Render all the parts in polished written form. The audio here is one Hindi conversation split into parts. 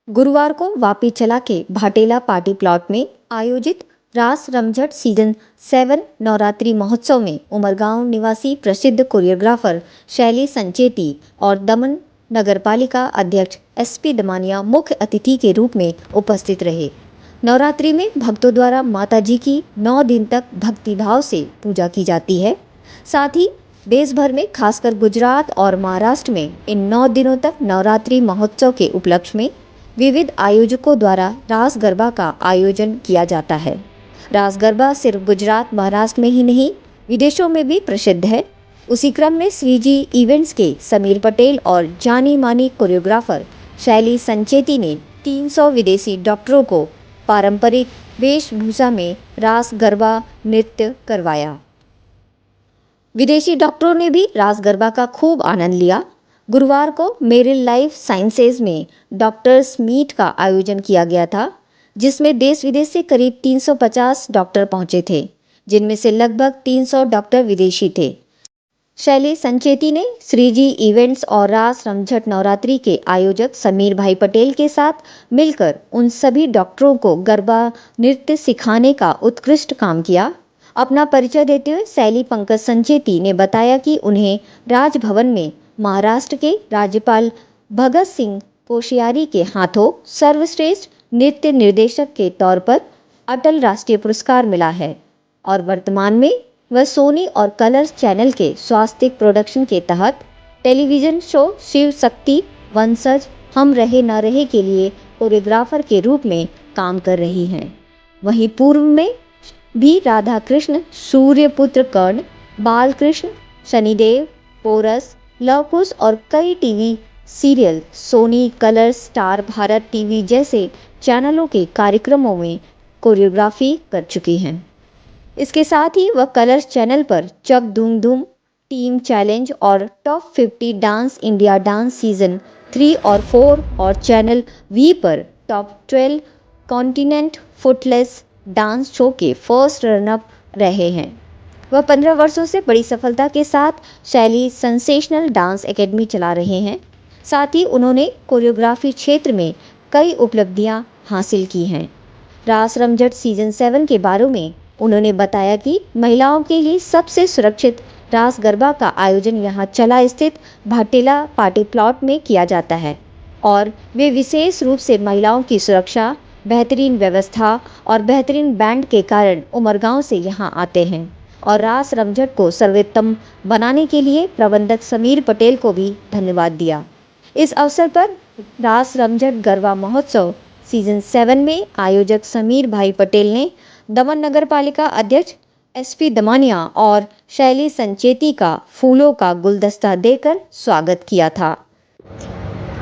गुरुवार को वापी चला के भाटेला पार्टी प्लॉट में आयोजित रास रमझट सीजन 7 नवरात्रि महोत्सव में उमरगांव निवासी प्रसिद्ध कोरियोग्राफर शैली संचेती और दमन नगरपालिका अध्यक्ष एसपी दमानिया मुख्य अतिथि के रूप में उपस्थित रहे। नवरात्रि में भक्तों द्वारा माता जी की 9 दिन तक भक्तिभाव से पूजा की जाती है। साथ ही देश भर में खासकर गुजरात और महाराष्ट्र में इन 9 दिनों तक नवरात्रि महोत्सव के उपलक्ष्य में विविध आयोजकों द्वारा रास गरबा का आयोजन किया जाता है। रास गरबा सिर्फ गुजरात महाराष्ट्र में ही नहीं विदेशों में भी प्रसिद्ध है। उसी क्रम में श्रीजी इवेंट्स के समीर पटेल और जानी मानी कोरियोग्राफर शैली संचेती ने 300 विदेशी डॉक्टरों को पारंपरिक वेशभूषा में रास गरबा नृत्य करवाया। विदेशी डॉक्टरों ने भी रास गरबा का खूब आनंद लिया। गुरुवार को मेरिल लाइफ साइंसेज में डॉक्टर्स मीट का आयोजन किया गया था, जिसमें देश विदेश से करीब 350 डॉक्टर पहुंचे थे, जिनमें से लगभग 300 डॉक्टर विदेशी थे। शैली संचेती ने श्रीजी इवेंट्स और रास रमझट नवरात्रि के आयोजक समीर भाई पटेल के साथ मिलकर उन सभी डॉक्टरों को गरबा नृत्य सिखाने का उत्कृष्ट काम किया। अपना परिचय देते हुए शैली पंकज संचेती ने बताया कि उन्हें राजभवन में महाराष्ट्र के राज्यपाल भगत सिंह कोश्यारी के हाथों सर्वश्रेष्ठ नृत्य निर्देशक के तौर पर अटल राष्ट्रीय पुरस्कार मिला है और वर्तमान में वह सोनी और कलर्स चैनल के स्वास्तिक प्रोडक्शन के तहत टेलीविजन शो शिव शक्ति वंशज हम रहे न रहे के लिए कोरियोग्राफर के रूप में काम कर रही हैं। वहीं पूर्व में भी राधा कृष्ण, सूर्यपुत्र कर्ण, बालकृष्ण, शनिदेव, पोरस, लवकुश और कई TV serial Sony, Colors, Star Bharat TV जैसे चैनलों के कार्यक्रमों में कोरियोग्राफी कर चुकी हैं। इसके साथ ही वह कलर्स चैनल पर चक धूम धूम, टीम चैलेंज और top 50 dance India dance season 3 और 4 और चैनल वी पर टॉप 12 कॉन्टिनेंट फुटलेस डांस शो के फर्स्ट रनअप रहे हैं। वह 15 वर्षों से बड़ी सफलता के साथ शैली सेंसेशनल डांस एकेडमी चला रहे हैं। साथ ही उन्होंने कोरियोग्राफी क्षेत्र में कई उपलब्धियां हासिल की हैं। रास रमझट सीजन 7 के बारे में उन्होंने बताया कि महिलाओं के लिए सबसे सुरक्षित रास गरबा का आयोजन यहां चला स्थित भाटेला पार्टी प्लॉट में किया जाता है और वे विशेष रूप से महिलाओं की सुरक्षा, बेहतरीन व्यवस्था और बेहतरीन बैंड के कारण उमरगांव से यहां आते हैं और रास रमझट को सर्वोत्तम बनाने के लिए प्रबंधक समीर पटेल को भी धन्यवाद दिया। इस अवसर पर रास रमझट गरबा महोत्सव सीजन 7 में आयोजक समीर भाई पटेल ने दमन नगरपालिका अध्यक्ष एसपी दमानिया और शैली संचेती का फूलों का गुलदस्ता देकर स्वागत किया था।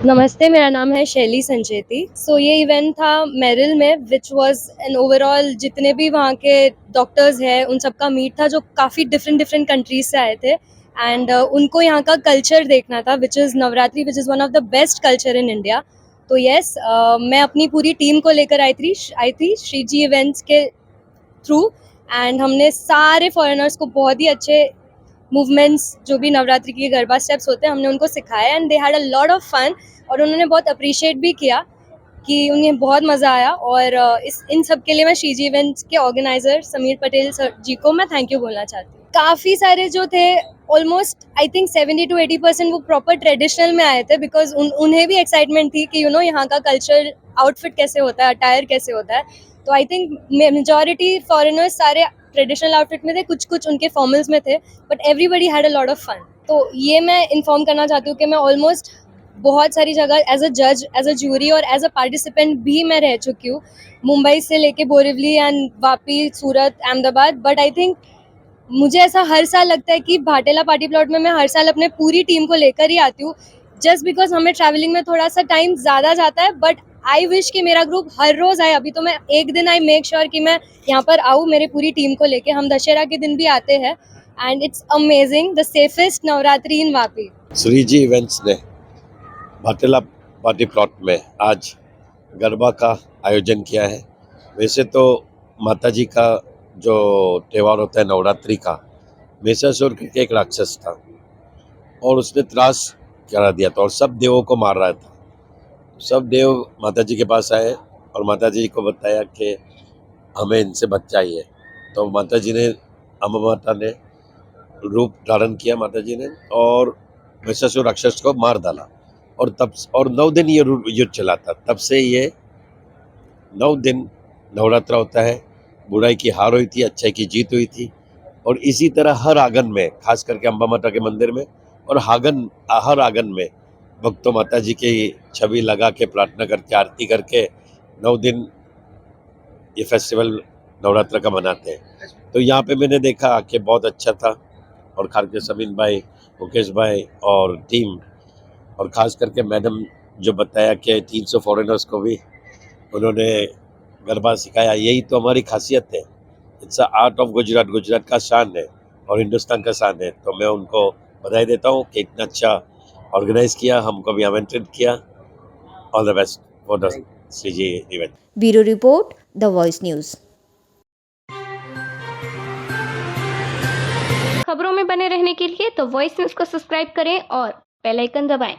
नमस्ते, मेरा नाम है शैली संचेती। ये इवेंट था मेरिल में, विच वाज एन ओवरऑल जितने भी वहाँ के डॉक्टर्स हैं उन सबका मीट था, जो काफ़ी डिफरेंट कंट्रीज से आए थे एंड उनको यहाँ का कल्चर देखना था, which is Navratri, which is one of the best culture in India. तो यस, मैं अपनी पूरी टीम को लेकर आई थी श्रीजी इवेंट्स के थ्रू एंड हमने सारे फॉरेनर्स को बहुत ही अच्छे मूवमेंट्स जो भी नवरात्रि के गरबा स्टेप्स होते हैं हमने उनको सिखाया and they had a lot of fun और उन्होंने बहुत अप्रिशिएट भी किया कि उन्हें बहुत मज़ा आया। और इन सब के लिए मैं श्रीजी इवेंट्स के ऑर्गेनाइजर समीर पटेल सर जी को मैं थैंक यू बोलना चाहती हूँ। काफ़ी सारे जो थे, ऑलमोस्ट आई थिंक 70 to 80% वो प्रॉपर ट्रेडिशनल में आए थे, बिकॉज उन्हें भी एक्साइटमेंट थी कि यहाँ का कल्चर आउटफिट कैसे होता है, अटायर कैसे होता है। तो आई थिंक मेजॉरिटी फॉरेनर्स सारे ट्रेडिशनल आउटफिट में थे, कुछ उनके फॉर्मल्स में थे, but everybody had a lot of fun. तो ये मैं इन्फॉर्म करना चाहती हूँ कि मैं ऑलमोस्ट बहुत सारी जगह एज अ जज, एज अ जूरी और एज अ पार्टिसिपेंट भी मैं रह चुकी हूँ, मुंबई से लेके Borivali and Vapi, Surat, Ahmedabad. But I think मुझे ऐसा हर साल लगता है कि भाटेला पार्टी प्लॉट में मैं हर साल अपने पूरी टीम को लेकर ही आती हूँ, जस्ट बिकॉज हमें ट्रैवलिंग में थोड़ा सा टाइम ज़्यादा जाता है। बट आई विश कि मेरा ग्रुप हर रोज़ आए। अभी तो मैं एक दिन आई मेक श्योर कि मैं यहाँ पर आऊँ मेरी पूरी टीम को लेके। हम दशहरा के दिन भी आते हैं and it's amazing, the safest Navratri in Vapi. Shreeji events ने भाटेला पार्टी प्लॉट में आज गरबा का आयोजन किया है। वैसे तो माता जी का जो त्यौहार होता है नवरात्रि का, महिषासुर करके एक राक्षस था और उसने त्रास करा दिया था और सब देवों को मार रहा था। सब देव माता जी के पास आए और माता जी को बताया कि हमें इनसे बच्चा चाहिए। तो माता जी ने, अम्बा माता ने रूप धारण किया माता जी ने, और महिषासुर राक्षस को मार डाला। और 9 दिन ये युद्ध चला था। तब से ये 9 दिन नवरात्रा होता है। बुराई की हार हुई थी, अच्छाई की जीत हुई थी। और इसी तरह हर आंगन में, खास करके अम्बा माता के मंदिर में और हर आंगन में भक्तों माता जी की छवि लगा के, प्रार्थना करके, आरती करके 9 दिन ये फेस्टिवल नवरात्र का मनाते हैं। तो यहाँ पे मैंने देखा कि बहुत अच्छा था, और खास करके समीन भाई, मुकेश भाई और टीम, और खास करके मैडम जो बताया कि 300 फॉरेनर्स को भी उन्होंने गरबा सिखाया। यही तो हमारी खासियत है। It's art of Gujarat, Gujarat का शान है और हिंदुस्तान का शान है। तो मैं उनको बधाई देता हूँ कि इतना अच्छा ऑर्गेनाइज किया, हमको भी आमंत्रित किया। All the best for the CG event. Bureau report, the voice news. खबरों में बने रहने के लिए द वॉइस न्यूज़ को सब्सक्राइब करें और बेल आइकन दबाएं।